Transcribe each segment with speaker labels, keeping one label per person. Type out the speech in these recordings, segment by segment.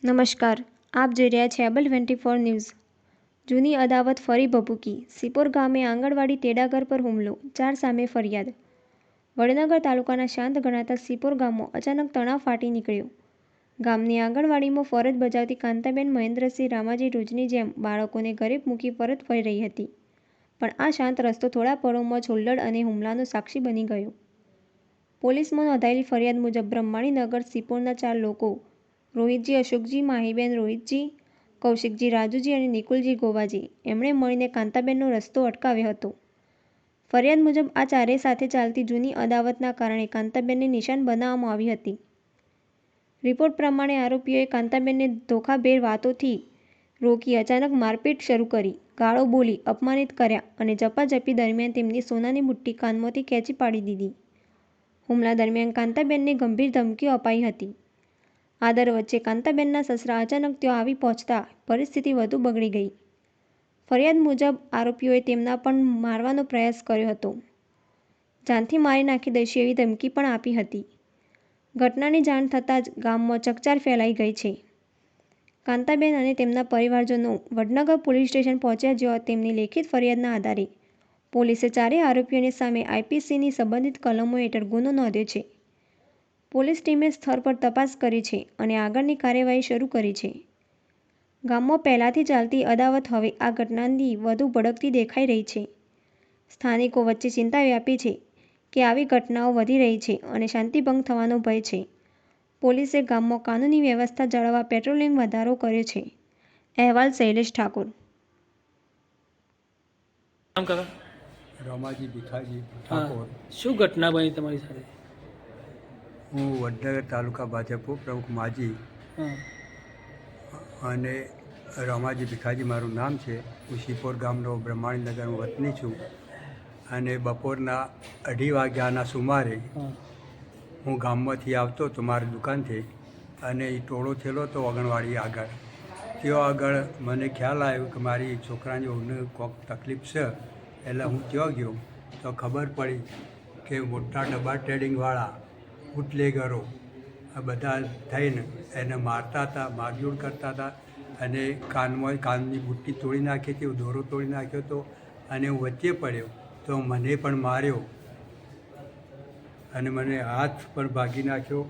Speaker 1: નમસ્કાર, આપ જોઈ રહ્યા છો એબલ 24 ન્યૂઝ। જૂની અદાવત ફરી ભભૂકી। સિપોર ગામે આંગણવાડી તેડાગર પર હુમલો, 4 સામે ફરિયાદ। વડનગર તાલુકાના શાંત ગણાતા સિપોર ગામમાં અચાનક તણાવ ફાટી નીકળ્યો। ગામની આંગણવાડીમાં ફરજ બજાવતી કાંતાબેન મહેન્દ્રસિંહ રામાજી રોજની જેમ બાળકોને ઘરે મૂકી પરત ફરી રહી હતી, પણ આ શાંત રસ્તો થોડા પળોમાં જ હુલ્લડ અને હુમલાનો સાક્ષી બની ગયો। પોલીસમાં નોંધાયેલી ફરિયાદ મુજબ બ્રહ્માણીનગર સિપોરના 4 લોકો રોહિતજી અશોકજી, માહીબેન રોહિતજી, કૌશિકજી રાજુજી અને નિકુલજી ગોવાજી એમણે મળીને કાંતાબેનનો રસ્તો અટકાવ્યો હતો। ફરિયાદ મુજબ આ ચારેય સાથે ચાલતી જૂની અદાવતના કારણે કાંતાબેનને નિશાન બનાવવામાં આવી હતી। રિપોર્ટ પ્રમાણે આરોપીઓએ કાંતાબેનને ધોખાભેર વાતોથી રોકી અચાનક મારપીટ શરૂ કરી, ગાળો બોલી અપમાનિત કર્યા અને ઝપાઝપી દરમિયાન તેમની સોનાની બુટ્ટી કાનમાંથી ખેંચી પાડી દીધી। હુમલા દરમિયાન કાંતાબેનને ગંભીર ધમકીઓ અપાઈ હતી। આ દર વચ્ચે કાંતાબેનના સસરા અચાનક ત્યાં આવી પહોંચતા પરિસ્થિતિ વધુ બગડી ગઈ। ફરિયાદ મુજબ આરોપીઓએ તેમના પણ મારવાનો પ્રયાસ કર્યો હતો, જાનથી મારી નાખી દઈશું એવી ધમકી પણ આપી હતી। ઘટનાની જાણ થતાં જ ગામમાં ચકચાર ફેલાઈ ગઈ છે। કાંતાબેન અને તેમના પરિવારજનો વડનગર પોલીસ સ્ટેશન પહોંચ્યા, જ્યાં તેમની લેખિત ફરિયાદના આધારે પોલીસે ચારેય આરોપીઓની સામે આઈપીસીની સંબંધિત કલમો હેઠળ ગુનો નોંધ્યો છે। પોલીસ ટીમે સ્થળ પર તપાસ કરી છે અને આગળની કાર્યવાહી શરૂ કરી છે। ગામમાં પહેલાથી ચાલતી અદાવત હવે આ ઘટનાથી વધુ ભડકતી દેખાઈ રહી છે। સ્થાનિકો વચ્ચે ચિંતા વ્યાપી છે કે આવી ઘટનાઓ વધી રહી છે અને શાંતિભંગ થવાનો ભય છે। પોલીસે ગામમાં કાનૂની વ્યવસ્થા જાળવવા પેટ્રોલિંગ વધારો કર્યો છે। અહેવાલ શૈલેષ ઠાકોર।
Speaker 2: રામાજી ભીખાજી ઠાકોર।
Speaker 3: શું ઘટના બની તમારી સાથે?
Speaker 2: હું વડનગર તાલુકા ભાજપ પ્રમુખ માજી અને રામાજી ભીખાજી મારું નામ છે। હું સિપોર ગામનો બ્રહ્માણીનગરનો વતની છું અને બપોરના 2:30 વાગ્યાના સુમારે હું ગામમાંથી આવતો તો મારી દુકાનથી અને એ ટોળો થયેલો તો આંગણવાડી આગળ। ત્યાં આગળ મને ખ્યાલ આવ્યો કે મારી છોકરાની વહુને કોઈક તકલીફ છે, એટલે હું ત્યાં ગયો તો ખબર પડી કે મોટા ડબ્બા ટ્રેડિંગવાળા બુટલેગરો આ બધા થઈને એને મારતા હતા, મારઝૂડ કરતા હતા અને કાનની બુટ્ટી તોડી નાખી હતી, દોરો તોડી નાખ્યો હતો અને હું વચ્ચે પડ્યો તો મને પણ માર્યો અને મને હાથ પણ ભાગી નાખ્યો।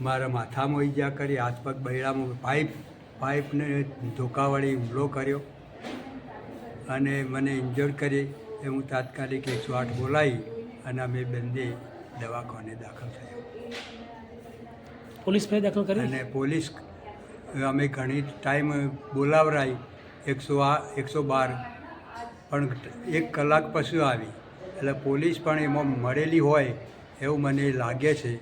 Speaker 2: મારા માથામાં ઈજા કરી, હાથ પગ બૈડામાં પાઇપને ધોકા વળી હુમલો કર્યો અને મને ઇન્જર્ડ કરી। એ હું તાત્કાલિક 108 બોલાવી અને અમે બંને દવાખાને દાખલ થયા।
Speaker 3: પોલીસ ફરિયાદ દાખલ કરી
Speaker 2: અને પોલીસ અમે ઘણી ટાઈમ બોલાવરાઈ 112, પણ 1 કલાક પછી આવી, એટલે પોલીસ પણ એમાં મળેલી હોય એવું મને લાગે છે।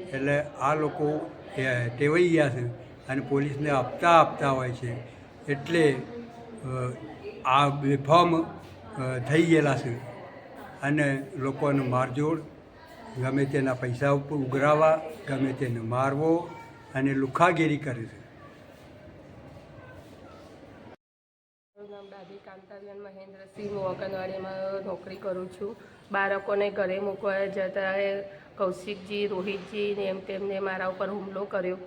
Speaker 2: એટલે આ લોકો ટેવાઈ ગયા છે અને પોલીસને આપતા હોય છે, એટલે આ બેફામ થઈ ગયેલા છે અને લોકોને મારઝૂડ, ગમે તેના પૈસા ઉપર ઉઘરાવવા, ગમે તેને મારવો અને લુખાગીરી કરે છે।
Speaker 4: મારું નામ દાદી કાંતાબેન મહેન્દ્રસિંહ, હું આંગણવાડીમાં નોકરી કરું છું। બાળકોને ઘરે મૂકવા જતા કૌશિકજી, રોહિતજી ને તેમને મારા ઉપર હુમલો કર્યો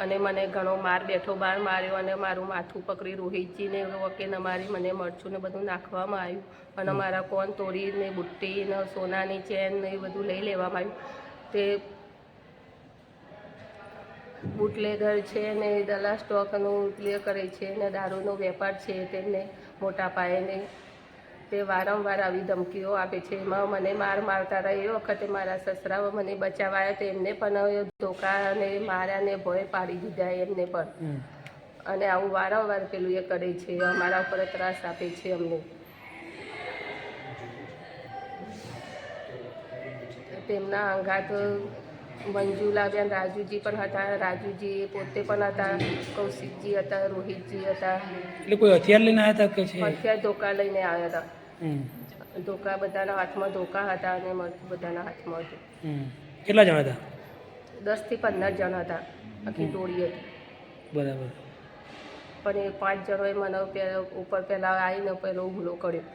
Speaker 4: અને મને ઘણો માર બેઠો માર્યો અને મારું માથું પકડી રોહિતજીને વકીને મારી મને મરચું ને બધું નાખવામાં આવ્યું અને મારા કોન તોડીને બુટ્ટી ને સોનાની ચેન ને એ બધું લઈ લેવામાં આવ્યું। તે બુટલેગર છે ને દલાલ સ્ટોકનું પ્લે કરે છે ને દારૂનો વેપાર છે તેમને મોટા પાયેને। તે વારંવાર આવી ધમકીઓ આપે છે। એમાં મને મારતા હતા। એ વખતે મારા સસરા મને બચાવ્યા, તેમને પણ ધોકા અને માર્યા ને ભય પાડી દીધા એમને પણ, અને આવું વારંવાર પેલું એ કરે છે, અમારા ઉપર ત્રાસ આપે છે અમને। તેમના અંગાત મંજુલાબેન રાજુજી પણ હતા, રાજુજી પોતે પણ હતા, કૌશિકજી હતા, રોહિતજી હતા।
Speaker 3: એટલે કોઈ હથિયાર લઈને આવ્યા હતા કે છે?
Speaker 4: હથિયાર ધોકા લઈને આવ્યા હતા। ધોકા બધાના હાથમાં ધોકા હતા અને મરચું બધાના હાથમાં હતું।
Speaker 3: કેટલા જણા હતા?
Speaker 4: 10 થી 15 જણ હતા, આખી ટોળી હતી।
Speaker 3: બરાબર।
Speaker 4: પણ એ 5 જણોએ મને ઉપર પહેલાં આવીને પહેલો હુમલો કર્યો।